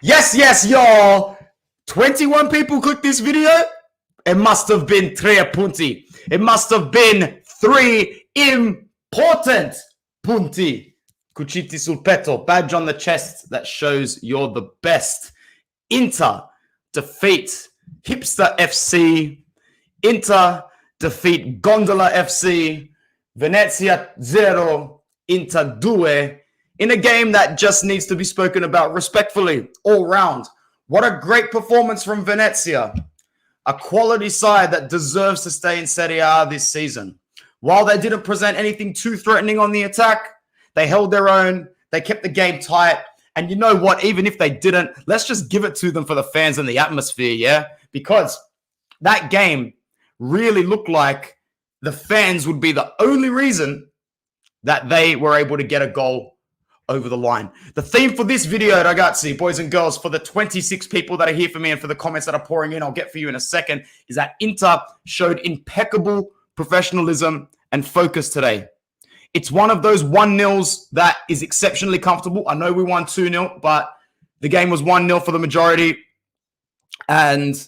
Yes, y'all. 21 people clicked this video. It must have been tre punti. It must have been 3 important punti. Cuciti sul petto, badge on the chest that shows you're the best. Inter defeat Hipster FC. Inter defeat Gondola FC. Venezia 0, Inter 2, in a game that just needs to be spoken about respectfully all round. What a great performance from Venezia. A quality side that deserves to stay in Serie A this season. While they didn't present anything too threatening on the attack, they held their own, they kept the game tight, and you know what, even if they didn't, let's just give it to them for the fans and the atmosphere, yeah? Because that game really looked like the fans would be the only reason that they were able to get a goal over the line. The theme for this video, ragazzi, boys and girls, for the 26 people that are here for me and for the comments that are pouring in, I'll get for you in a second, is that Inter showed impeccable professionalism and focus today. It's one of those 1-0s that is exceptionally comfortable. I know we won 2-0, but the game was 1-0 for the majority. And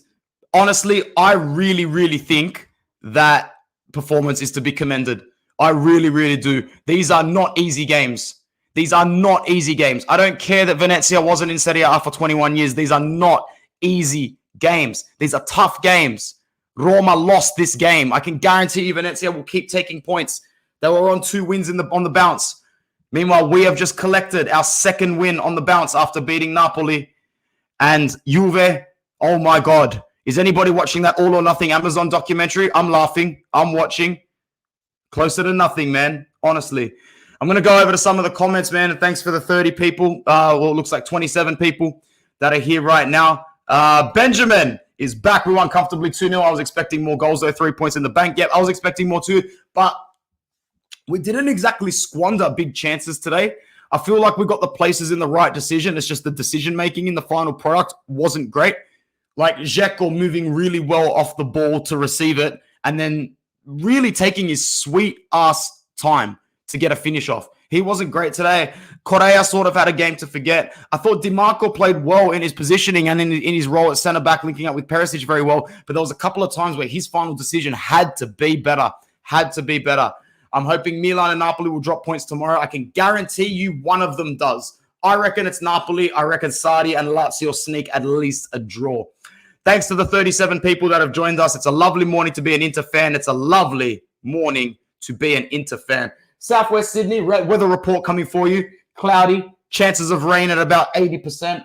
honestly, I really think that performance is to be commended. I really do. These are not easy games. These are not easy games. I don't care that Venezia wasn't in Serie A for 21 years. These are not easy games. These are tough games. Roma lost this game. I can guarantee you Venezia will keep taking points. They were on 2 wins on the bounce. Meanwhile, we have just collected our 2nd win on the bounce after beating Napoli. And Juve, oh my God. Is anybody watching that All or Nothing Amazon documentary? I'm laughing. I'm watching. Closer to nothing, man. Honestly. I'm going to go over to some of the comments, man. And thanks for the 30 people. Well, it looks like 27 people that are here right now. Benjamin is back. We won comfortably 2-0. I was expecting more goals, though. 3 points in the bank. Yep, I was expecting more too. But we didn't exactly squander big chances today. I feel like we got the places in the right decision. It's just the decision-making in the final product wasn't great. Like Dzeko moving really well off the ball to receive it and then really taking his sweet-ass time to get a finish off. He wasn't great today. Correa sort of had a game to forget. I thought DiMarco played well in his positioning and in his role at centre-back, linking up with Perisic very well. But there was a couple of times where his final decision had to be better. I'm hoping Milan and Napoli will drop points tomorrow. I can guarantee you one of them does. I reckon it's Napoli. I reckon Sarri and Lazio sneak at least a draw. Thanks to the 37 people that have joined us. It's a lovely morning to be an Inter fan. It's a lovely morning to be an Inter fan. Southwest Sydney, weather report coming for you. Cloudy, chances of rain at about 80%,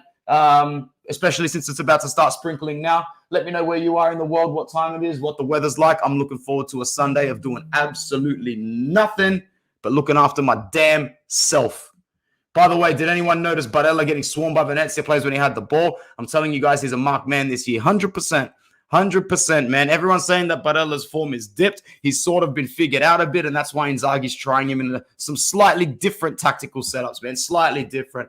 especially since it's about to start sprinkling now. Let me know where you are in the world, what time it is, what the weather's like. I'm looking forward to a Sunday of doing absolutely nothing but looking after my damn self. By the way, did anyone notice Barella getting swarmed by Venezia players when he had the ball? I'm telling you guys, he's a marked man this year. 100%, man. Everyone's saying that Barella's form is dipped. He's sort of been figured out a bit, and that's why Inzaghi's trying him in some slightly different tactical setups, man. Slightly different.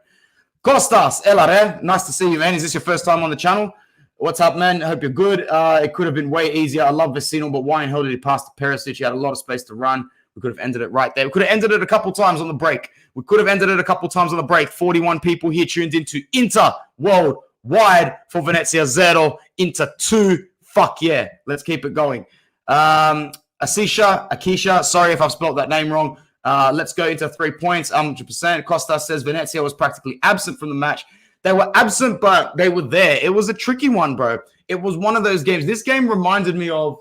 Costas, Elare, nice to see you, man. Is this your first time on the channel? What's up, man? I hope you're good. It could have been way easier. I love Vecino, but why in hell did he pass to Perisic? He had a lot of space to run. We could have ended it right there. We could have ended it a couple times on the break. 41 people here tuned into Inter Worldwide for Venezia 0, Inter 2. Fuck yeah. Let's keep it going. Akisha, sorry if I've spelled that name wrong. Let's go into 3 points. 100%. Costa says Venezia was practically absent from the match. They were absent, but they were there. It was a tricky one, bro. It was one of those games. This game reminded me of,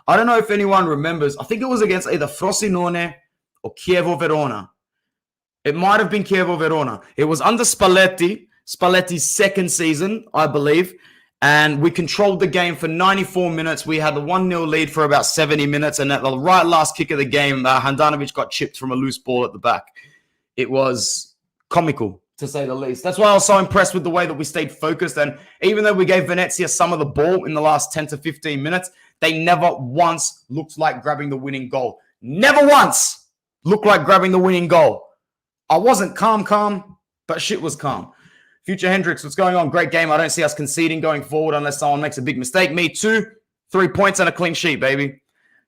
I don't know if anyone remembers. I think it was against either Frosinone or Chievo Verona. It might have been Chievo Verona. It was under Spalletti's 2nd season, I believe. And we controlled the game for 94 minutes. We had the 1-0 lead for about 70 minutes. And at the right last kick of the game, Handanovic got chipped from a loose ball at the back. It was comical, to say the least. That's why I was so impressed with the way that we stayed focused. And even though we gave Venezia some of the ball in the last 10 to 15 minutes, they never once looked like grabbing the winning goal. Never once looked like grabbing the winning goal. I wasn't calm, but shit was calm. Future Hendricks, what's going on? Great game. I don't see us conceding going forward unless someone makes a big mistake. Me too. 3 points and a clean sheet, baby.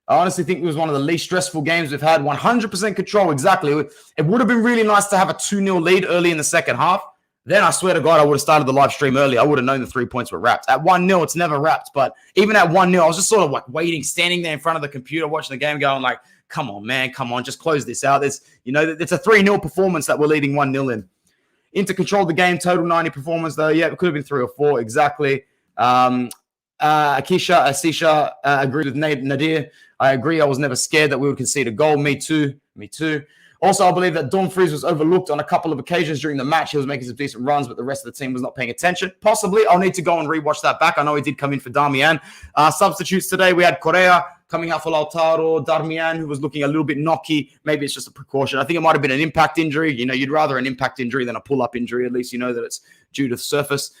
I honestly think it was one of the least stressful games we've had. 100% control, exactly. It would have been really nice to have a 2-0 lead early in the second half. Then I swear to God, I would have started the live stream early. I would have known the 3 points were wrapped. At 1-0, it's never wrapped. But even at 1-0, I was just sort of like waiting, standing there in front of the computer, watching the game, going like, come on, man, come on, just close this out. It's a 3-0 performance that we're leading 1-0 in. Inter controlled the game, total 90 performance, though. Yeah, it could have been 3 or 4, exactly. Asisha agreed with Nadir. I agree. I was never scared that we would concede a goal. Me too. Also, I believe that Dumfries was overlooked on a couple of occasions during the match. He was making some decent runs, but the rest of the team was not paying attention. Possibly, I'll need to go and rewatch that back. I know he did come in for Darmian. Substitutes today, we had Correa coming out for Lautaro, Darmian, who was looking a little bit knocky. Maybe it's just a precaution. I think it might have been an impact injury. You'd rather an impact injury than a pull-up injury. At least you know that it's due to the surface.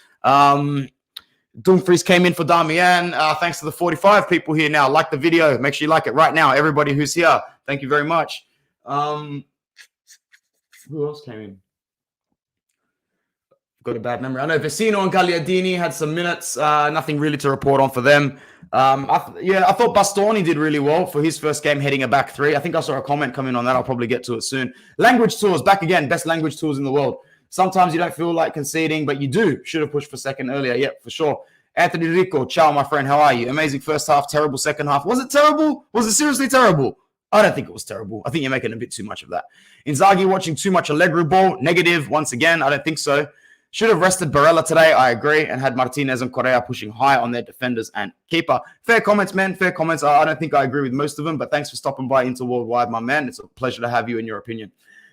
Dumfries came in for Darmian. Thanks to the 45 people here now. Like the video. Make sure you like it right now. Everybody who's here. Thank you very much. Who else came in? Got a bad memory. I know Vecino and Gagliardini had some minutes. Nothing really to report on for them. I thought Bastoni did really well for his first game heading a back three. I think I saw a comment come in on that. I'll probably get to it soon. Language tours, back again. Best language tours in the world. Sometimes you don't feel like conceding, but you do. Should have pushed for second earlier. Yep, for sure. Anthony Rico, ciao, my friend. How are you? Amazing first half, terrible second half. Was it terrible? Was it seriously terrible? I don't think it was terrible. I think you're making a bit too much of that. Inzaghi watching too much Allegri ball. Negative, once again. I don't think so. Should have rested Barella today. I agree. And had Martinez and Correa pushing high on their defenders and keeper. Fair comments, man. Fair comments. I don't think I agree with most of them, but thanks for stopping by Inter Worldwide, my man. It's a pleasure to have you and your opinion.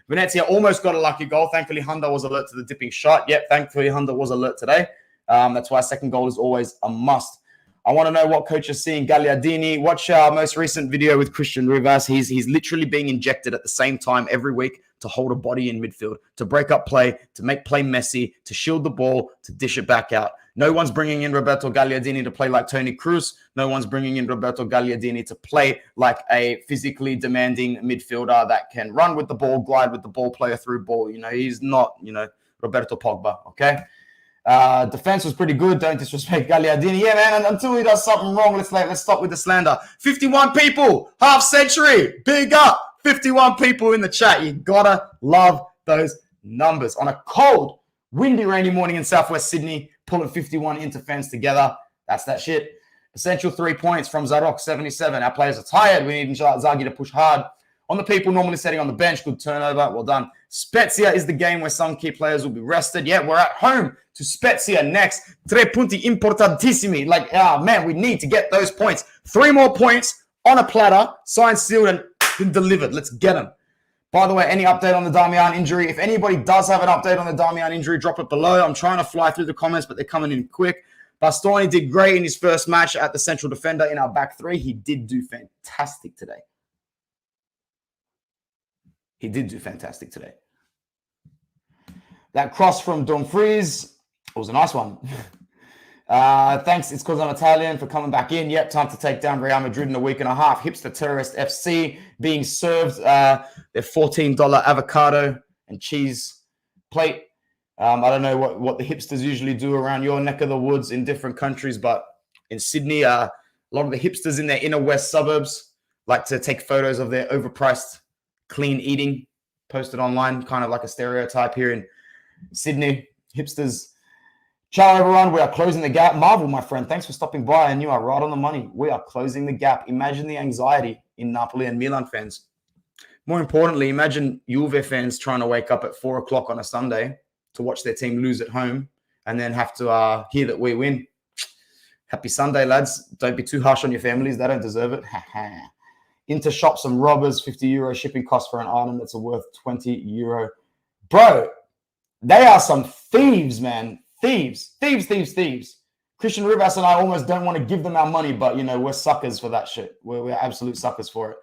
Venezia almost got a lucky goal. Thankfully, Honda was alert to the dipping shot. Yep, thankfully, Honda was alert today. That's why second goal is always a must. I want to know what coach is seeing Gagliardini. Watch our most recent video with Christian Rivas. He's literally being injected at the same time every week to hold a body in midfield, to break up play, to make play messy, to shield the ball, to dish it back out. No one's bringing in Roberto Gagliardini to play like Toni Kroos. No one's bringing in Roberto Gagliardini to play like a physically demanding midfielder that can run with the ball, glide with the ball, play a through ball. He's not, Roberto Pogba, okay? Defense was pretty good. Don't disrespect Gagliardini. Yeah, man, and until he does something wrong, let's stop with the slander. 51 people, half century, big up. 51 people in the chat. You gotta love those numbers. On a cold, windy, rainy morning in southwest Sydney, pulling 51 Inter fans together. That's that shit. Essential 3 points from Zarok, 77. Our players are tired. We need Inzaghi to push hard. On the people normally sitting on the bench, good turnover. Well done. Spezia is the game where some key players will be rested. Yeah, we're at home to Spezia next. 3 punti importantissimi. Man, we need to get those points. 3 more points on a platter, signed, sealed, and been delivered. Let's get them. By the way, any update on the Darmian injury? If anybody does have an update on the Darmian injury, drop it below. I'm trying to fly through the comments, but they're coming in quick. Bastoni did great in his first match at the central defender in our back three. He did do fantastic today. That cross from Dumfries was a nice one. Thanks, it's because I'm Italian, for coming back in. Yep, time to take down Real Madrid in a week and a half. Hipster Terrorist FC being served their $14 avocado and cheese plate. I don't know what the hipsters usually do around your neck of the woods in different countries, but in Sydney, a lot of the hipsters in their inner west suburbs like to take photos of their overpriced clean eating, posted online, kind of like a stereotype here in Sydney. Hipsters. Ciao, everyone. We are closing the gap. Marvel, my friend, thanks for stopping by, and you are right on the money. We are closing the gap. Imagine the anxiety in Napoli and Milan fans. More importantly, imagine Juve fans trying to wake up at 4 o'clock on a Sunday to watch their team lose at home and then have to hear that we win. Happy Sunday, lads. Don't be too harsh on your families. They don't deserve it. Inter shop some robbers, €50 shipping cost for an item that's worth €20. Bro, they are some thieves, man. Thieves. Christian Rivas and I almost don't want to give them our money, but, we're suckers for that shit. We're absolute suckers for it.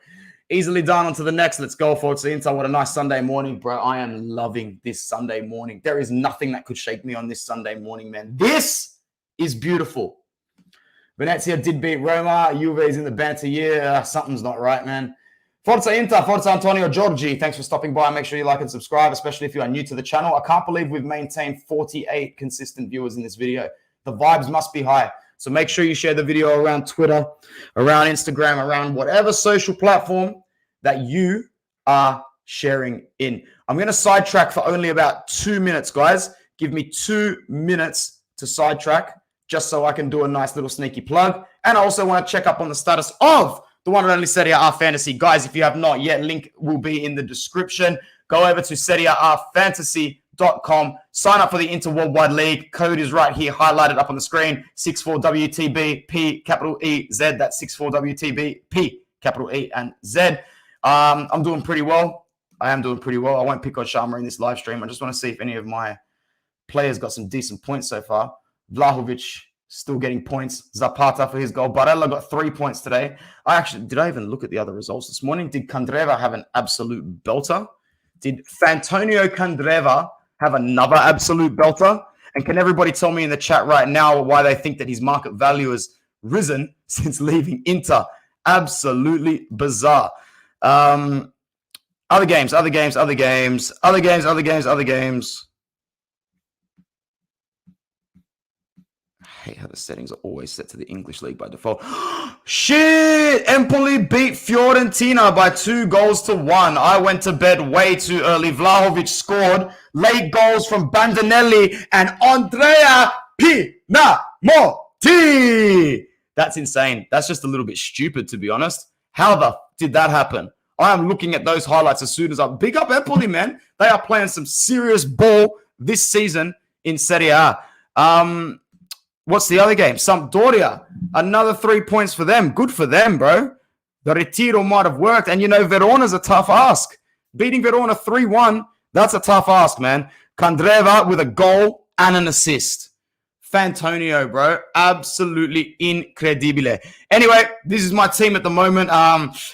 Easily done. On to the next. Let's go for it. So, Inter, what a nice Sunday morning, bro. I am loving this Sunday morning. There is nothing that could shake me on this Sunday morning, man. This is beautiful. Venezia did beat Roma. Juve is in the banter year. Something's not right, man. Forza Inter, Forza Antonio Giorgi. Thanks for stopping by. Make sure you like and subscribe, especially if you are new to the channel. I can't believe we've maintained 48 consistent viewers in this video. The vibes must be high. So make sure you share the video around Twitter, around Instagram, around whatever social platform that you are sharing in. I'm going to sidetrack for only about 2 minutes, guys. Give me 2 minutes to sidetrack just so I can do a nice little sneaky plug. And I also want to check up on the status of the one and only Serie A Fantasy. Guys, if you have not yet, link will be in the description. Go over to serieafantasy.com. Sign up for the Inter Worldwide League. Code is right here, highlighted up on the screen. 64WTBP, capital E, Z. That's 64WTBP, capital E and Z. I'm doing pretty well. I am doing pretty well. I won't pick on Sharma in this live stream. I just want to see if any of my players got some decent points so far. Vlahovic still getting points. Zapata for his goal. Barella got 3 points today. Did I even look at the other results this morning? Did Candreva have an absolute belter? Did Fantonio Candreva have another absolute belter? And can everybody tell me in the chat right now why they think that his market value has risen since leaving Inter? Absolutely bizarre. Other games. I hate how the settings are always set to the English league by default. Shit! Empoli beat Fiorentina by 2-1. I went to bed way too early. Vlahovic scored. Late goals from Bandinelli and Andrea Pinamonti. That's insane. That's just a little bit stupid, to be honest. How the did that happen? I am looking at those highlights as soon as I big up Empoli, man. They are playing some serious ball this season in Serie A. What's the other game? Sampdoria. Another 3 points for them. Good for them, bro. The Retiro might have worked. And, Verona's a tough ask. Beating Verona 3-1, that's a tough ask, man. Candreva with a goal and an assist. Fantonio, bro. Absolutely incredibile. Anyway, this is my team at the moment.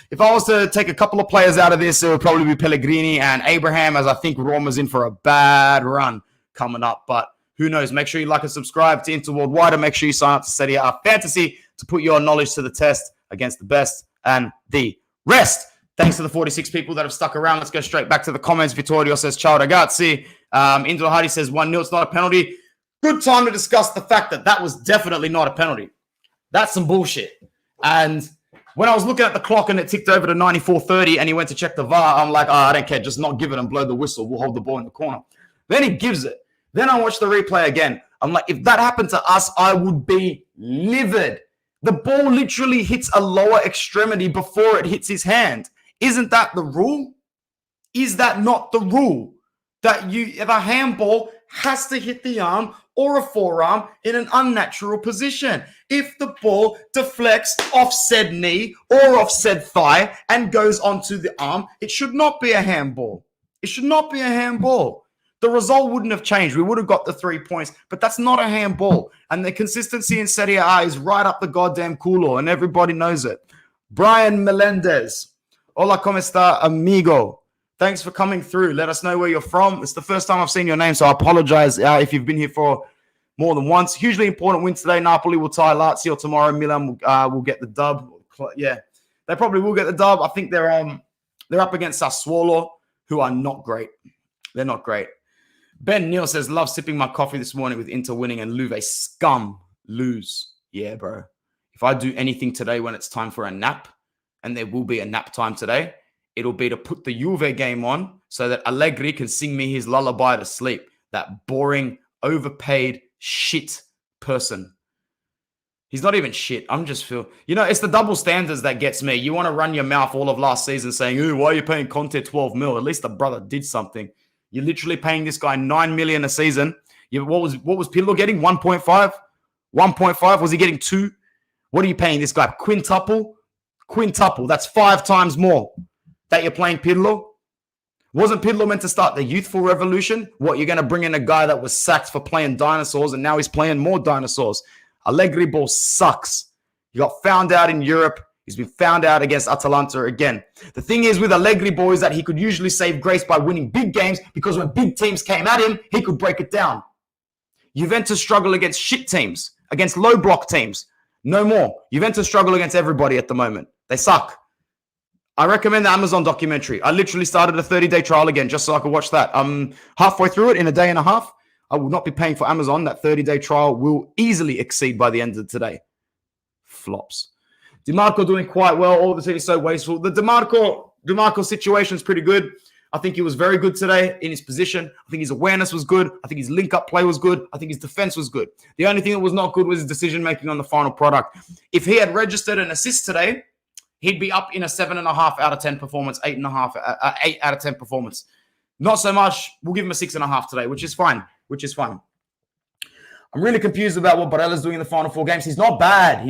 If I was to take a couple of players out of this, it would probably be Pellegrini and Abraham, as I think Roma's in for a bad run coming up. But who knows? Make sure you like and subscribe to Inter Worldwide, and make sure you sign up to Serie A Fantasy to put your knowledge to the test against the best and the rest. Thanks to the 46 people that have stuck around. Let's go straight back to the comments. Vittorio says, ciao ragazzi. Indra Hardy says, 1-0. It's not a penalty. Good time to discuss the fact that was definitely not a penalty. That's some bullshit. And when I was looking at the clock and it ticked over to 94:30 and he went to check the VAR, I'm like, I don't care. Just not give it and blow the whistle. We'll hold the ball in the corner. Then he gives it. Then I watched the replay again. I'm like, if that happened to us, I would be livid. The ball literally hits a lower extremity before it hits his hand. Isn't that the rule? Is that not the rule? That the handball has to hit the arm or a forearm in an unnatural position. If the ball deflects off said knee or off said thigh and goes onto the arm, it should not be a handball. It should not be a handball. The result wouldn't have changed. We would have got the 3 points, but that's not a handball. And the consistency in Serie A is right up the goddamn culo, and everybody knows it. Brian Melendez. Hola, ¿cómo está, amigo? Thanks for coming through. Let us know where you're from. It's the first time I've seen your name, so I apologize if you've been here for more than once. Hugely important win today. Napoli will tie Lazio tomorrow. Milan will get the dub. Yeah, they probably will get the dub. I think they're up against Sassuolo, who are not great. They're not great. Ben Neal says, love sipping my coffee this morning with Inter winning and Juve scum lose. Yeah, bro. If I do anything today when it's time for a nap, and there will be a nap time today, it'll be to put the Juve game on so that Allegri can sing me his lullaby to sleep. That boring, overpaid shit person. He's not even shit. I'm just it's the double standards that gets me. You want to run your mouth all of last season saying, why are you paying Conte 12 mil? At least the brother did something. You're literally paying this guy $9 million a season. What was Pirlo getting? 1.5? 1.5? Was he getting 2? What are you paying this guy? Quintuple? That's 5 times more that you're playing Pirlo. Wasn't Pirlo meant to start the youthful revolution? What, you're going to bring in a guy that was sacked for playing dinosaurs and now he's playing more dinosaurs? Allegri ball sucks. He got found out in Europe. He's been found out against Atalanta again. The thing is with Allegri ball is that he could usually save grace by winning big games because when big teams came at him, he could break it down. Juventus struggle against shit teams, against low block teams. No more. Juventus struggle against everybody at the moment. They suck. I recommend the Amazon documentary. I literally started a 30-day trial again just so I could watch that. I'm halfway through it in a day and a half. I will not be paying for Amazon. That 30-day trial will easily exceed by the end of today. Flops. DeMarco doing quite well. All the team is so wasteful. The DeMarco situation is pretty good. I think he was very good today in his position. I think his awareness was good. I think his link-up play was good. I think his defense was good. The only thing that was not good was his decision-making on the final product. If he had registered an assist today, he'd be up in a 7.5 out of 10 performance, 8 out of 10 performance. Not so much. We'll give him a 6.5 today, which is fine. I'm really confused about what Barella's doing in the final 4 games. He's not bad.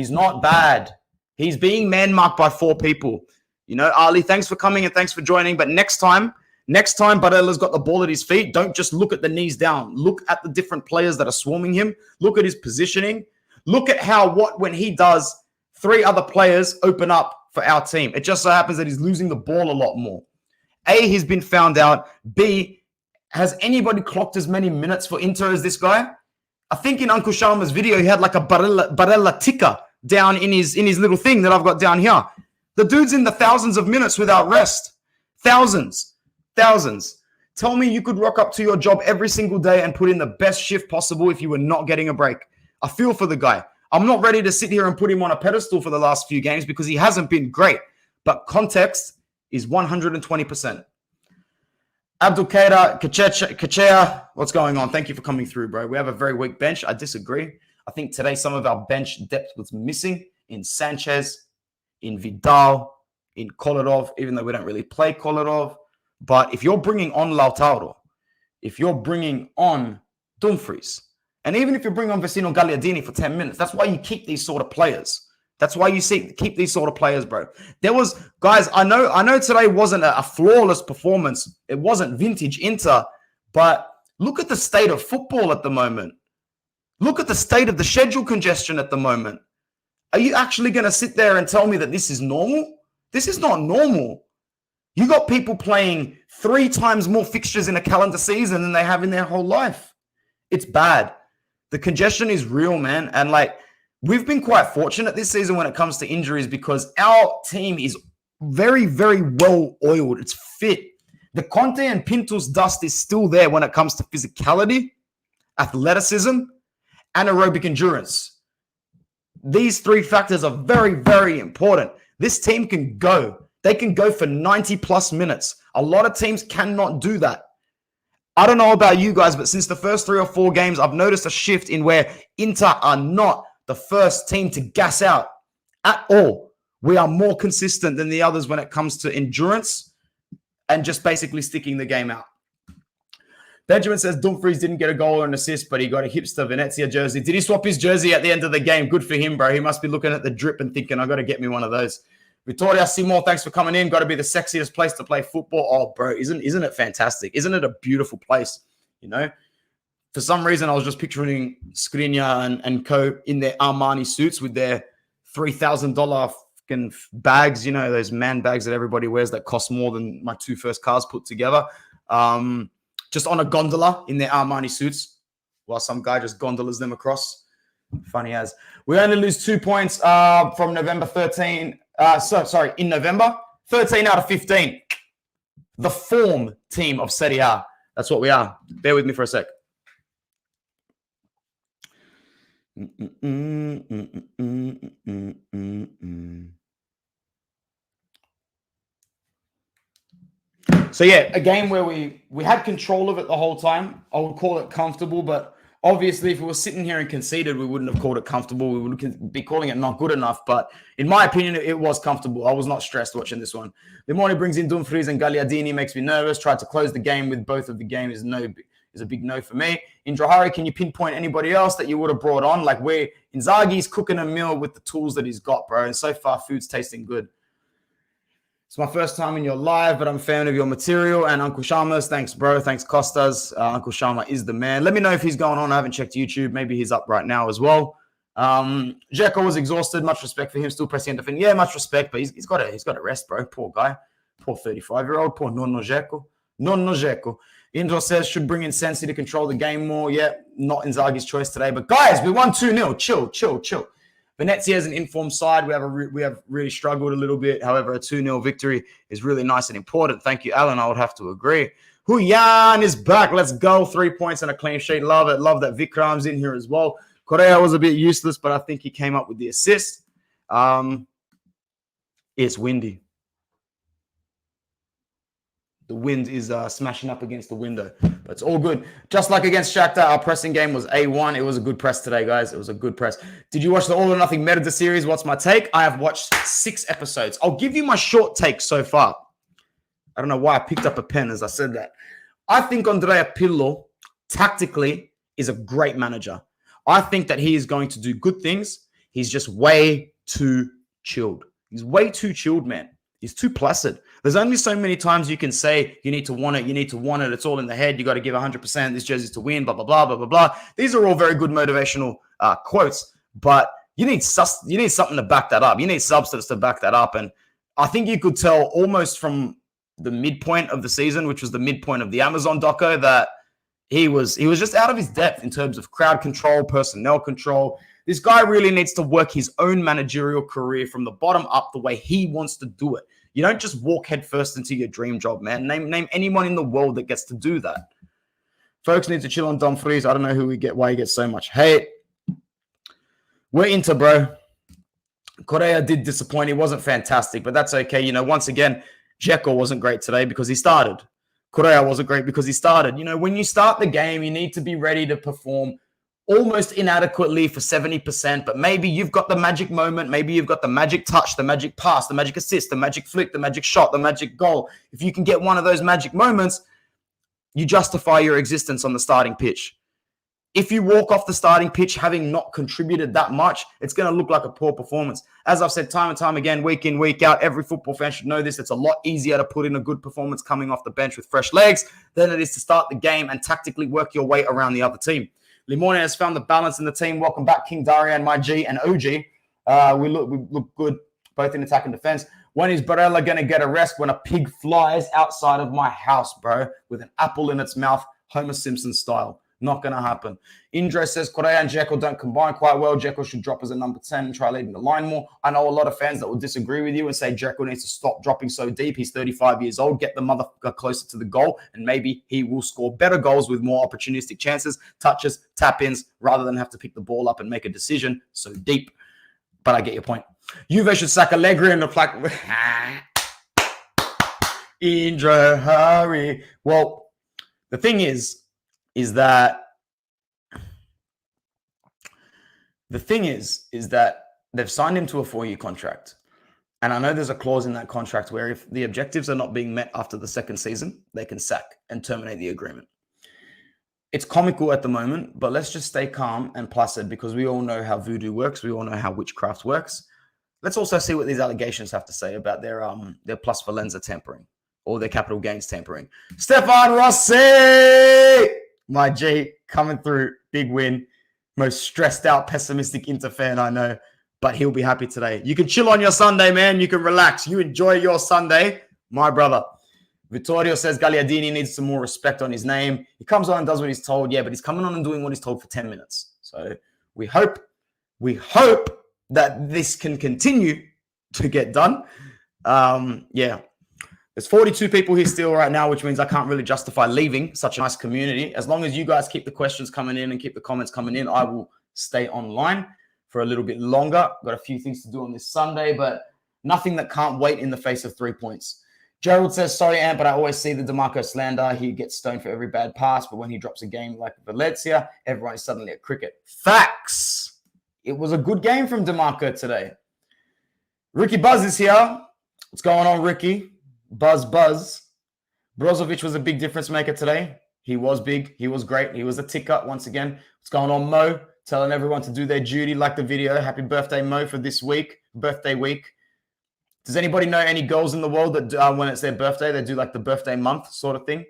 He's being man-marked by 4 people. You know, Ali, thanks for coming and thanks for joining. But next time Barella's got the ball at his feet, don't just look at the knees down. Look at the different players that are swarming him. Look at his positioning. Look at when he does, 3 other players open up for our team. It just so happens that he's losing the ball a lot more. A, he's been found out. B, has anybody clocked as many minutes for Inter as this guy? I think in Uncle Sharma's video, he had like a Barella ticker down in his little thing that I've got down here. The dude's in the thousands of minutes without rest. Thousands. Tell me you could rock up to your job every single day and put in the best shift possible if you were not getting a break. I feel for the guy. I'm not ready to sit here and put him on a pedestal for the last few games because he hasn't been great. But context is 120%. Abdul Qaeda, Kachea, what's going on? Thank you for coming through, bro. We have a very weak bench. I disagree. I think today some of our bench depth was missing in Sanchez, in Vidal, in Kolarov, even though we don't really play Kolarov. But if you're bringing on Lautaro, if you're bringing on Dumfries, and even if you bring on Vecino Gagliardini for 10 minutes, that's why you keep these sort of players. That's why you keep these sort of players, bro. Guys, I know today wasn't a flawless performance. It wasn't vintage Inter, but look at the state of football at the moment. Look at the state of the schedule congestion at the moment. Are you actually going to sit there and tell me that this is normal? This is not normal. You got people playing 3 times more fixtures in a calendar season than they have in their whole life. It's bad. The congestion is real, man. And we've been quite fortunate this season when it comes to injuries because our team is very, very well oiled. It's fit. The Conte and Pintus dust is still there when it comes to physicality, athleticism, and aerobic endurance. These 3 factors are very, very important. This team can go. They can go for 90-plus minutes. A lot of teams cannot do that. I don't know about you guys, but since the first 3 or 4 games, I've noticed a shift in where Inter are not the first team to gas out at all. We are more consistent than the others when it comes to endurance and just basically sticking the game out. Benjamin says Dumfries didn't get a goal or an assist, but he got a hipster Venezia jersey. Did he swap his jersey at the end of the game? Good for him, bro. He must be looking at the drip and thinking, I got to get me one of those. Victoria Seymour, thanks for coming in. Got to be the sexiest place to play football. Oh, bro, isn't it fantastic? Isn't it a beautiful place? You know, for some reason, I was just picturing Skriniar and co in their Armani suits with their $3,000 fucking bags. You know, those man bags that everybody wears that cost more than my 2 first cars put together. Just on a gondola in their Armani suits while some guy just gondolas them across. Funny as. We only lose 2 points from November 13. In November, 13 out of 15. The form team of Serie A. That's what we are. Bear with me for a sec. So yeah, a game where we had control of it the whole time. I would call it comfortable, but obviously if we were sitting here and conceded, we wouldn't have called it comfortable. We would be calling it not good enough. But in my opinion, it was comfortable. I was not stressed watching this one. Limoni brings in Dumfries and Gagliardini, makes me nervous. Tried to close the game with both of the game is a big no for me. In Drahari, can you pinpoint anybody else that you would have brought on? Like where Inzaghi's cooking a meal with the tools that he's got, bro. And so far, food's tasting good. It's my first time in your live, but I'm a fan of your material. And Uncle Sharma's, thanks, bro. Thanks, Costas. Uncle Sharma is the man. Let me know if he's going on. I haven't checked YouTube. Maybe he's up right now as well. Dzeko was exhausted. Much respect for him. Still pressing and defending. Yeah, much respect, but he's got to rest, bro. Poor guy. Poor 35-year-old. Poor Nonno Dzeko. Indra says should bring in Sensi to control the game more. Yeah, not Inzaghi's choice today. But guys, we won 2-0. Chill. Venezia is an informed side. We have really struggled a little bit. However, a 2-0 victory is really nice and important. Thank you, Alan. I would have to agree. Huyan is back. Let's go. 3 points and a clean sheet. Love it. Love that Vikram's in here as well. Correa was a bit useless, but I think he came up with the assist. It's windy. The wind is smashing up against the window, but it's all good. Just like against Shakhtar, our pressing game was A1. It was a good press today, guys. It was a good press. Did you watch the All or Nothing Merida series? What's my take? I have watched 6 episodes. I'll give you my short take so far. I don't know why I picked up a pen as I said that. I think Andrea Pirlo, tactically, is a great manager. I think that he is going to do good things. He's just way too chilled. He's way too chilled, man. He's too placid. There's only so many times you can say, you need to want it, you need to want it. It's all in the head. You got to give 100%. This jersey's to win, blah, blah, blah, blah, blah, blah. These are all very good motivational quotes, but you need something to back that up. You need substance to back that up. And I think you could tell almost from the midpoint of the season, which was the midpoint of the Amazon doco, that he was just out of his depth in terms of crowd control, personnel control. This guy really needs to work his own managerial career from the bottom up the way he wants to do it. You don't just walk headfirst into your dream job, man. Name anyone in the world that gets to do that. Folks need to chill on Dumfries. I don't know why he gets so much hate. We're into, bro. Correa did disappoint. He wasn't fantastic, but that's okay. You know, once again, Dzeko wasn't great today because he started. Correa wasn't great because he started. You know, when you start the game, you need to be ready to perform almost inadequately for 70%, but maybe you've got the magic moment. Maybe you've got the magic touch, the magic pass, the magic assist, the magic flick, the magic shot, the magic goal. If you can get one of those magic moments, you justify your existence on the starting pitch. If you walk off the starting pitch having not contributed that much, it's going to look like a poor performance. As I've said time and time again, week in, week out, every football fan should know this. It's a lot easier to put in a good performance coming off the bench with fresh legs than it is to start the game and tactically work your way around the other team. Limone has found the balance in the team. Welcome back, King Darian, my G, and OG. We look good, both in attack and defense. When is Barella going to get a rest? When a pig flies outside of my house, bro, with an apple in its mouth, Homer Simpson style. Not going to happen. Indra says Correa and Dzeko don't combine quite well. Dzeko should drop as a number 10 and try leading the line more. I know a lot of fans that will disagree with you and say Dzeko needs to stop dropping so deep. He's 35 years old. Get the motherfucker closer to the goal, and maybe he will score better goals with more opportunistic chances, touches, tap-ins, rather than have to pick the ball up and make a decision so deep. But I get your point. Juve should sack Allegri and the Indra, hurry. Well, the thing is that they've signed him to a 4-year contract. And I know there's a clause in that contract where if the objectives are not being met after the second season, they can sack and terminate the agreement. It's comical at the moment, but let's just stay calm and placid because we all know how voodoo works. We all know how witchcraft works. Let's also see what these allegations have to say about their plus valenza tampering or their capital gains tampering. Stefan Rossi! My G, coming through, big win. Most stressed out, pessimistic Inter fan I know, but he'll be happy today. You can chill on your Sunday, man. You can relax. You enjoy your Sunday, my brother. Vittorio says Gagliardini needs some more respect on his name. He comes on and does what he's told, yeah, but he's coming on and doing what he's told for 10 minutes. So we hope that this can continue to get done. Yeah. There's 42 people here still right now, which means I can't really justify leaving such a nice community. As long as you guys keep the questions coming in and keep the comments coming in, I will stay online for a little bit longer. Got a few things to do on this Sunday, but nothing that can't wait in the face of 3 points. Gerald says, sorry, Ant, but I always see the DeMarco slander. He gets stoned for every bad pass, but when he drops a game like Venezia, everyone is suddenly at cricket. Facts! It was a good game from DeMarco today. Ricky Buzz is here. What's going on, Ricky? Buzz. Brozovic was a big difference maker today. He was big. He was great. He was a ticker once again. What's going on, Mo? Telling everyone to do their duty. Like the video. Happy birthday, Mo, for this week. Birthday week. Does anybody know any girls in the world that when it's their birthday, they do like the birthday month sort of thing?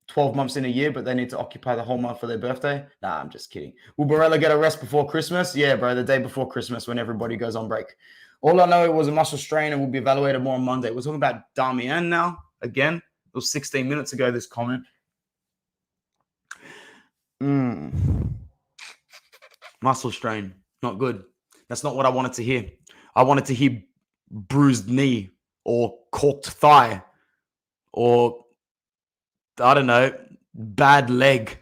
12 months in a year, but they need to occupy the whole month for their birthday? Nah, I'm just kidding. Will Barella get a rest before Christmas? Yeah, bro, the day before Christmas when everybody goes on break. All I know, it was a muscle strain and will be evaluated more on Monday. We're talking about Damian now. Again, it was 16 minutes ago, this comment. Muscle strain. Not good. That's not what I wanted to hear. I wanted to hear bruised knee or corked thigh or I don't know, bad leg,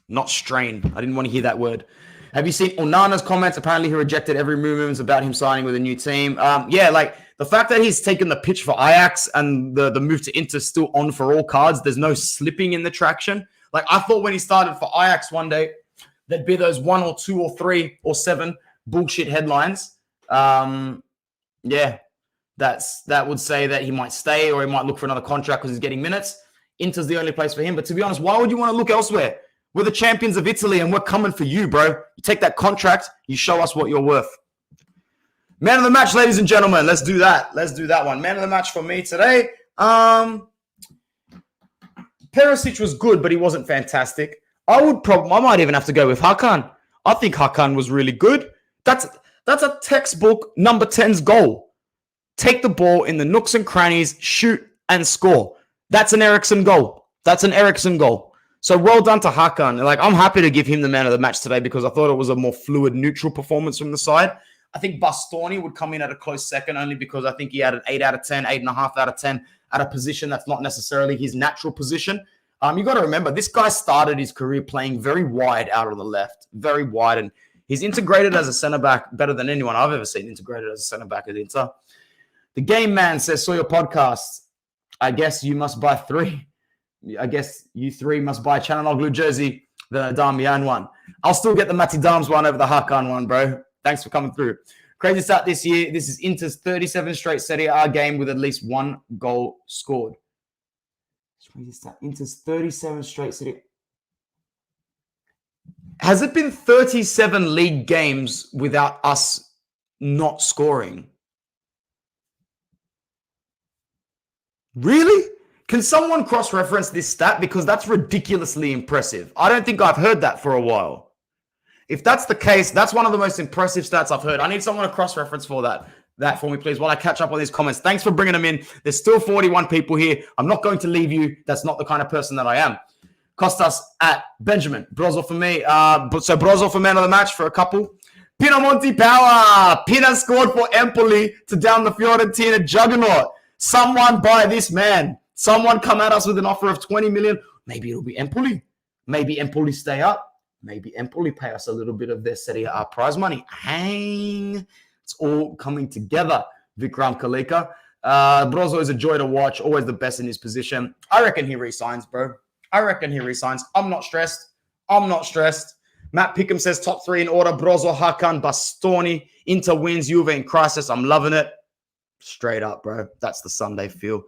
not strain. I didn't want to hear that word. Have you seen Onana's comments? Apparently, he rejected every rumors about him signing with a new team. Yeah, like the fact that he's taken the pitch for Ajax and the move to Inter still on for all cards. There's no slipping in the traction. Like I thought when he started for Ajax one day, there'd be those 1 or 2 or 3 or 7 bullshit headlines. Yeah, that would say that he might stay or he might look for another contract because he's getting minutes. Inter's the only place for him. But to be honest, why would you want to look elsewhere? We're the champions of Italy and we're coming for you, bro. You take that contract, you show us what you're worth. Man of the match, ladies and gentlemen. Let's do that. Let's do that one. Man of the match for me today. Perisic was good, but he wasn't fantastic. I might even have to go with Hakan. I think Hakan was really good. That's a textbook number 10's goal. Take the ball in the nooks and crannies, shoot and score. That's an Eriksen goal. That's an Eriksen goal. So well done to Hakan. Like, I'm happy to give him the man of the match today because I thought it was a more fluid, neutral performance from the side. I think Bastoni would come in at a close second only because I think he had an 8 out of 10, 8.5 out of 10 at a position that's not necessarily his natural position. You got to remember, this guy started his career playing very wide out on the left, very wide, and he's integrated as a centre-back better than anyone I've ever seen integrated as a centre-back at Inter. The Game Man says, saw your podcast. I guess you must buy 3. I guess you 3 must buy Chananoglu jersey, the Darmian one. I'll still get the Matty Dams one over the Hakan one, bro. Thanks for coming through. Crazy start this year. This is Inter's 37 straight Serie A game with at least 1 goal scored. Crazy start. Inter's 37 straight Serie. Has it been 37 league games without us not scoring? Really? Can someone cross-reference this stat? Because that's ridiculously impressive. I don't think I've heard that for a while. If that's the case, that's one of the most impressive stats I've heard. I need someone to cross-reference for that for me, please, while I catch up on these comments. Thanks for bringing them in. There's still 41 people here. I'm not going to leave you. That's not the kind of person that I am. Costas at Benjamin. Brozo for me. So Brozo for man of the match for a couple. Pinamonti power. Pina scored for Empoli to down the Fiorentina juggernaut. Someone buy this man. Someone come at us with an offer of 20 million. Maybe it'll be Empoli. Maybe Empoli stay up. Maybe Empoli pay us a little bit of their Serie A prize money. Hang. It's all coming together. Vikram Kalika. Brozo is a joy to watch. Always the best in his position. I reckon he resigns, bro. I reckon he resigns. I'm not stressed. Matt Pickham says top 3 in order. Brozo, Hakan, Bastoni. Inter wins. Juve in crisis. I'm loving it. Straight up, bro. That's the Sunday feel.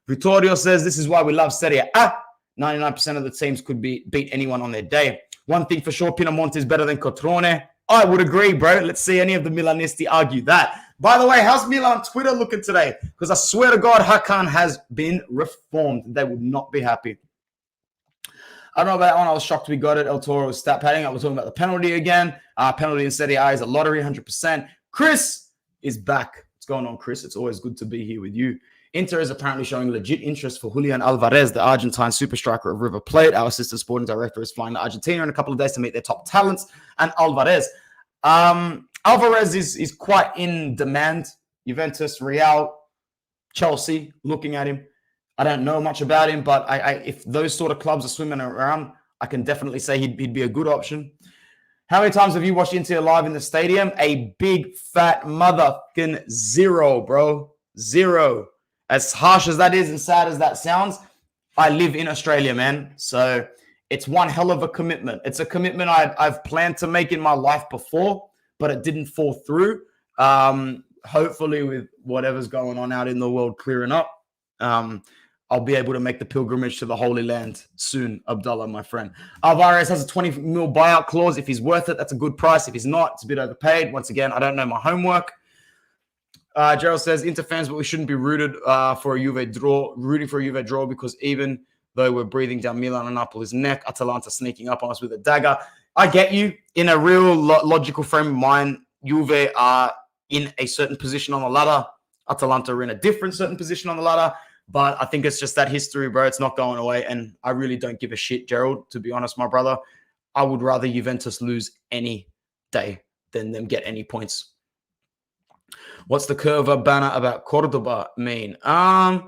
Vittorio says this is why we love Serie A. 99% of the teams could beat anyone on their day. One thing for sure, Pinamonti is better than Cotrone. I would agree, bro. Let's see any of the Milanisti argue that. By the way, how's Milan Twitter looking today? Because I swear to God, Hakan has been reformed. They would not be happy. I don't know about that one. I was shocked we got it. El Toro was stat padding. I was talking about the penalty again. Penalty in Serie A is a lottery, 100%. Chris is back. What's going on, Chris? It's always good to be here with you. Inter is apparently showing legit interest for Julian Alvarez, the Argentine super striker of River Plate. Our assistant sporting director is flying to Argentina in a couple of days to meet their top talents. And Alvarez. Alvarez is quite in demand. Juventus, Real, Chelsea, looking at him. I don't know much about him, but if those sort of clubs are swimming around, I can definitely say he'd be a good option. How many times have you watched Inter live in the stadium? A big, fat motherfucking 0, bro. 0. As harsh as that is and sad as that sounds, I live in Australia, man. So it's one hell of a commitment. It's a commitment I've planned to make in my life before, but it didn't fall through. Hopefully with whatever's going on out in the world clearing up, I'll be able to make the pilgrimage to the Holy Land soon, Abdullah, my friend. Alvarez has a 20 mil buyout clause. If he's worth it, that's a good price. If he's not, it's a bit overpaid. Once again, I don't know my homework. Gerald says, Inter fans, but we shouldn't be rooting for a Juve draw because even though we're breathing down Milan and Napoli's neck, Atalanta sneaking up on us with a dagger. I get you. In a real logical frame of mind, Juve are in a certain position on the ladder. Atalanta are in a different certain position on the ladder. But I think it's just that history, bro. It's not going away. And I really don't give a shit, Gerald, to be honest, my brother. I would rather Juventus lose any day than them get any points. What's the Curva banner about Cordoba mean? I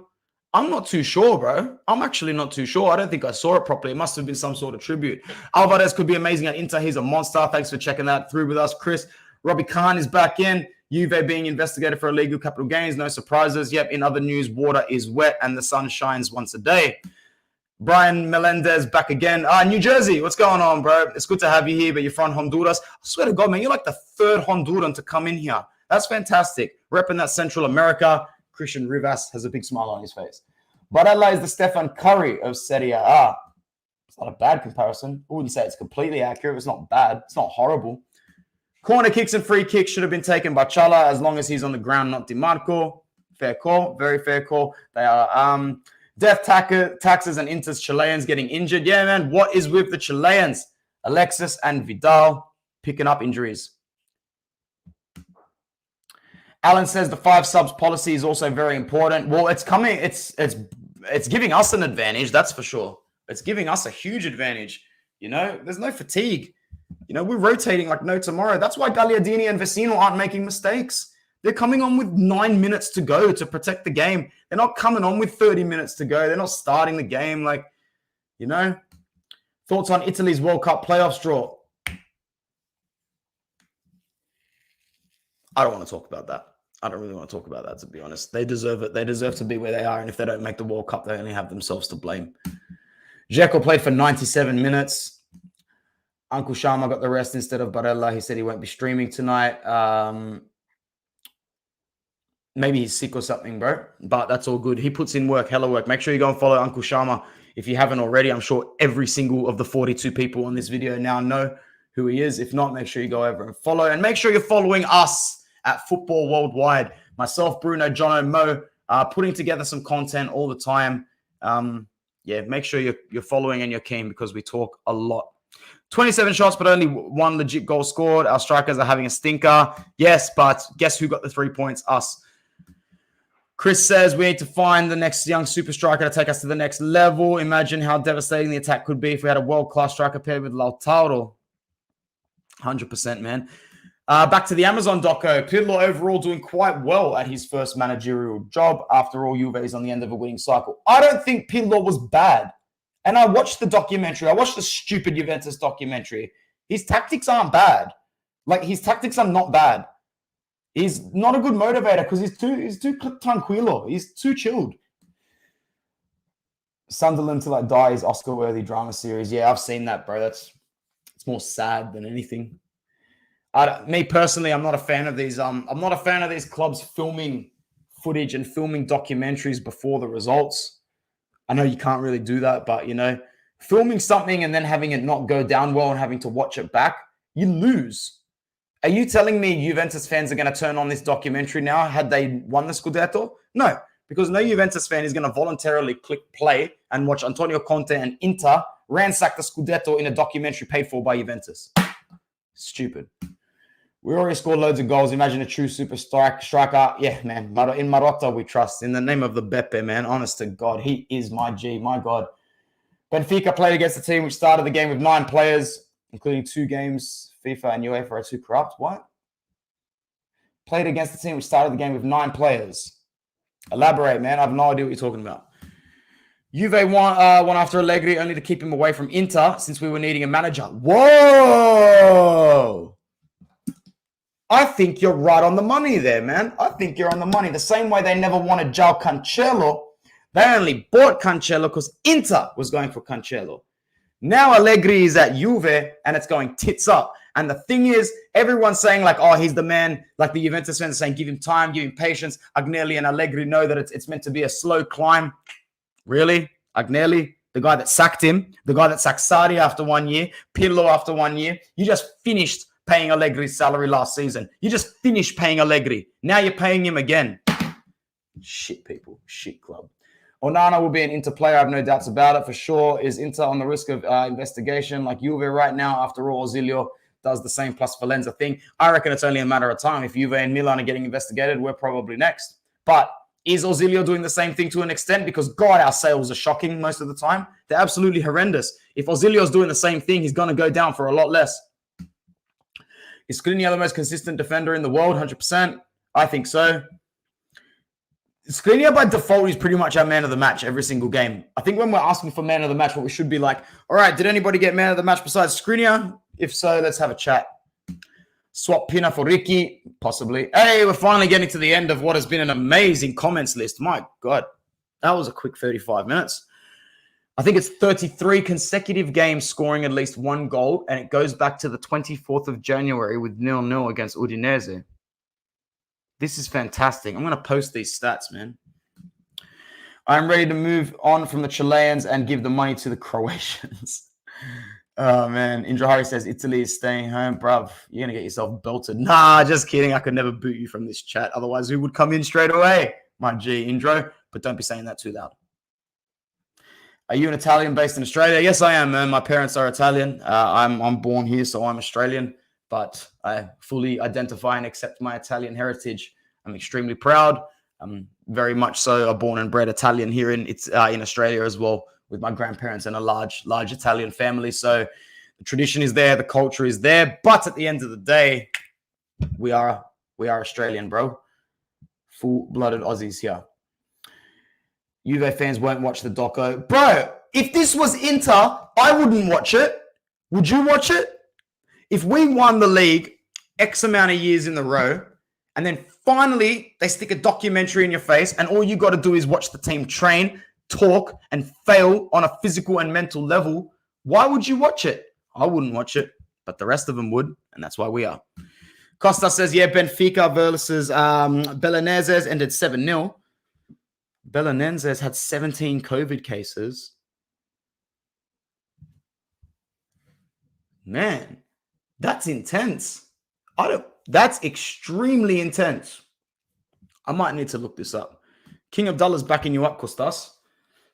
I'm not too sure, bro. I'm actually not too sure. I don't think I saw it properly. It must have been some sort of tribute. Alvarez could be amazing at Inter. He's a monster. Thanks for checking that through with us, Chris. Robbie Khan is back in. Juve being investigated for illegal capital gains. No surprises. Yep, in other news, water is wet and the sun shines once a day. Brian Melendez back again. New Jersey, what's going on, bro? It's good to have you here, but you're from Honduras. I swear to God, man, you're like the third Honduran to come in here. That's fantastic. Repping that Central America. Christian Rivas has a big smile on his face. Barella is the Stefan Curry of Serie A. It's not a bad comparison. I wouldn't say it's completely accurate. It's not bad. It's not horrible. Corner kicks and free kicks should have been taken by Chala as long as he's on the ground, not DiMarco. Fair call. Very fair call. They are death taxes and Inter's Chileans getting injured. Yeah, man. What is with the Chileans? Alexis and Vidal picking up injuries. Alan says the 5 subs policy is also very important. Well, it's coming. It's giving us an advantage. That's for sure. It's giving us a huge advantage. You know, there's no fatigue. You know, we're rotating like no tomorrow. That's why Gagliardini and Vecino aren't making mistakes. They're coming on with 9 minutes to go to protect the game. They're not coming on with 30 minutes to go. They're not starting the game. Like, you know, thoughts on Italy's World Cup playoffs draw? I don't want to talk about that. I don't really want to talk about that, to be honest. They deserve it. They deserve to be where they are. And if they don't make the World Cup, they only have themselves to blame. Dzeko played for 97 minutes. Uncle Sharma got the rest instead of Barella. He said he won't be streaming tonight. Maybe he's sick or something, bro. But that's all good. He puts in work, hella work. Make sure you go and follow Uncle Sharma if you haven't already. I'm sure every single of the 42 people on this video now know who he is. If not, make sure you go over and follow. And make sure you're following us at Football Worldwide. Myself, Bruno, Jono, Mo, putting together some content all the time. Yeah, make sure you're following and you're keen because we talk a lot. 27 shots, but only 1 legit goal scored. Our strikers are having a stinker. Yes, but guess who got the 3 points? Us. Chris says we need to find the next young super striker to take us to the next level. Imagine how devastating the attack could be if we had a world-class striker paired with Lautaro. 100%, man. Back to the Amazon doco. Pirlo overall doing quite well at his first managerial job. After all, Juve is on the end of a winning cycle. I don't think Pirlo was bad. And I watched the documentary. I watched the stupid Juventus documentary. His tactics aren't bad. Like, his tactics are not bad. He's not a good motivator because he's too tranquilo. He's too chilled. Sunderland Till I Die is Oscar-worthy drama series. Yeah, I've seen that, bro. It's more sad than anything. Me personally, I'm not a fan of these. I'm not a fan of these clubs filming footage and filming documentaries before the results. I know you can't really do that, but, you know, filming something and then having it not go down well and having to watch it back, you lose. Are you telling me Juventus fans are going to turn on this documentary now had they won the Scudetto? No, because no Juventus fan is going to voluntarily click play and watch Antonio Conte and Inter ransack the Scudetto in a documentary paid for by Juventus. Stupid. We already scored loads of goals. Imagine a true super striker. Yeah, man. In Marotta, we trust. In the name of the Beppe, man. Honest to God, he is my G. My God. Benfica played against a team which started the game with 9 players, including 2 games. FIFA and UEFA are too corrupt. What? Played against a team which started the game with 9 players. Elaborate, man. I have no idea what you're talking about. Juve won after Allegri only to keep him away from Inter since we were needing a manager. Whoa! I think you're right on the money there, man. I think you're on the money. The same way they never wanted João Cancelo. They only bought Cancelo because Inter was going for Cancelo. Now Allegri is at Juve and it's going tits up. And the thing is, everyone's saying like, oh, he's the man. Like the Juventus fans are saying, give him time, give him patience. Agnelli and Allegri know that it's meant to be a slow climb. Really? Agnelli, the guy that sacked him, the guy that sacked Sarri after 1 year, Pirlo after 1 year. You just finished paying Allegri's salary last season. You just finished paying Allegri. Now you're paying him again. Shit, people. Shit club. Onana will be an Inter player. I have no doubts about it for sure. Is Inter on the risk of investigation like Juve right now? After all, Ozilio does the same plus Valenza thing. I reckon it's only a matter of time. If Juve and Milan are getting investigated, we're probably next. But is Ozilio doing the same thing to an extent? Because, God, our sales are shocking most of the time. They're absolutely horrendous. If Ozilio's doing the same thing, he's going to go down for a lot less. Is Skriniar the most consistent defender in the world? 100%. I think so. Skriniar by default is pretty much our man of the match every single game. I think when we're asking for man of the match, what we should be like, all right, did anybody get man of the match besides Skriniar? If so, let's have a chat. Swap Pina for Ricky, possibly. Hey, we're finally getting to the end of what has been an amazing comments list. My God, that was a quick 35 minutes. I think it's 33 consecutive games scoring at least one goal, and it goes back to the 24th of January with 0-0 against Udinese. This is fantastic. I'm going to post these stats, man. I'm ready to move on from the Chileans and give the money to the Croatians. Oh, man. Indrahari says, Italy is staying home. Bruv, you're going to get yourself belted. Nah, just kidding. I could never boot you from this chat. Otherwise, we would come in straight away. My G, Indro. But don't be saying that too loud. Are you an Italian based in Australia? Yes, I am, man. My parents are Italian. I'm born here, so I'm Australian. But I fully identify and accept my Italian heritage. I'm extremely proud. I'm very much so a born and bred Italian here in Australia as well, with my grandparents and a large Italian family. So the tradition is there, the culture is there. But at the end of the day, we are Australian, bro. Full-blooded Aussies here. Juve fans won't watch the doco. Bro, if this was Inter, I wouldn't watch it. Would you watch it? If we won the league X amount of years in a row, and then finally they stick a documentary in your face, and all you got to do is watch the team train, talk, and fail on a physical and mental level, why would you watch it? I wouldn't watch it, but the rest of them would, and that's why we are. Costa says, yeah, Benfica versus Belenenses ended 7-0. Belenenses had 17 COVID cases. Man, that's intense. That's extremely intense. I might need to look this up. King Abdullah's backing you up, Costas.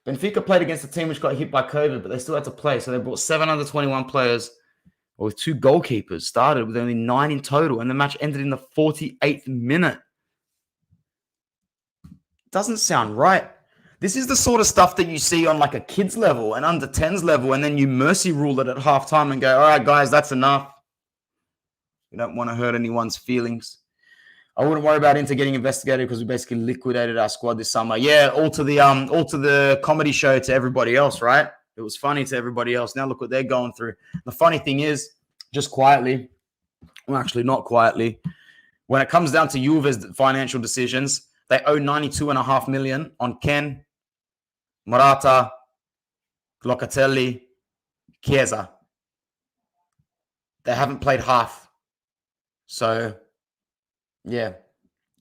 Benfica played against a team which got hit by COVID, but they still had to play. So they brought 7 under 21 players with 2 goalkeepers, started with only 9 in total, and the match ended in the 48th minute. Doesn't sound right. This is the sort of stuff that you see on like a kids level and under 10s level, and then you mercy rule it at halftime and go, all right, guys, that's enough. We don't want to hurt anyone's feelings. I wouldn't worry about Inter getting investigated because we basically liquidated our squad this summer. Yeah, all to the comedy show to everybody else, right? It was funny to everybody else. Now look what they're going through. The funny thing is, just quietly, well, actually not quietly, when it comes down to Juve's financial decisions, they owe 92.5 million on Ken, Morata, Locatelli, Chiesa. They haven't played half. So, yeah,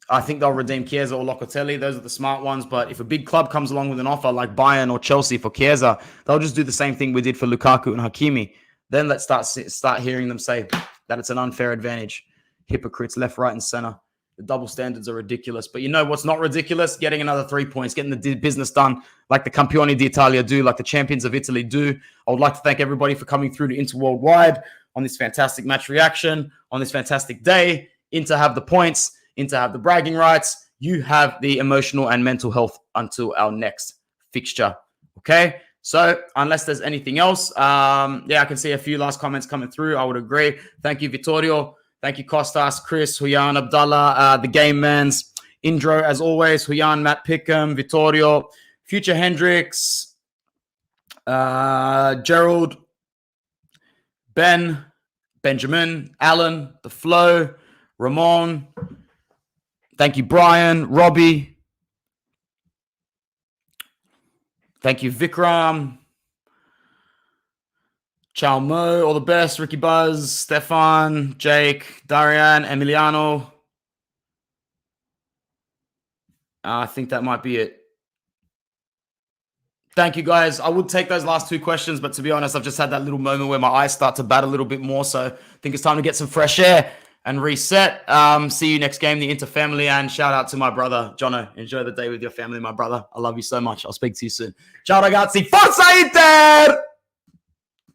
I think they'll redeem Chiesa or Locatelli. Those are the smart ones. But if a big club comes along with an offer like Bayern or Chelsea for Chiesa, they'll just do the same thing we did for Lukaku and Hakimi. Then let's start hearing them say that it's an unfair advantage. Hypocrites left, right, and center. The double standards are ridiculous. But you know what's not ridiculous? Getting another 3 points, getting the business done like the Campioni d'Italia do, like the champions of Italy do. I would like to thank everybody for coming through to Inter Worldwide on this fantastic match reaction, on this fantastic day. Inter have the points, Inter have the bragging rights. You have the emotional and mental health until our next fixture. Okay? So unless there's anything else, I can see a few last comments coming through. I would agree. Thank you, Vittorio. Thank you, Costas, Chris, Huyan, Abdallah, the Game Mans, Indro, as always, Huyan, Matt Pickham, Vittorio, Future Hendricks, Gerald, Ben, Benjamin, Alan, The Flow, Ramon. Thank you, Brian, Robbie. Thank you, Vikram. Ciao Mo, all the best. Ricky Buzz, Stefan, Jake, Darian, Emiliano. I think that might be it. Thank you, guys. I would take those last 2 questions, but to be honest, I've just had that little moment where my eyes start to bat a little bit more. So I think it's time to get some fresh air and reset. See you next game, the Inter family, and shout out to my brother, Jono. Enjoy the day with your family, my brother. I love you so much. I'll speak to you soon. Ciao, ragazzi. Forza Inter!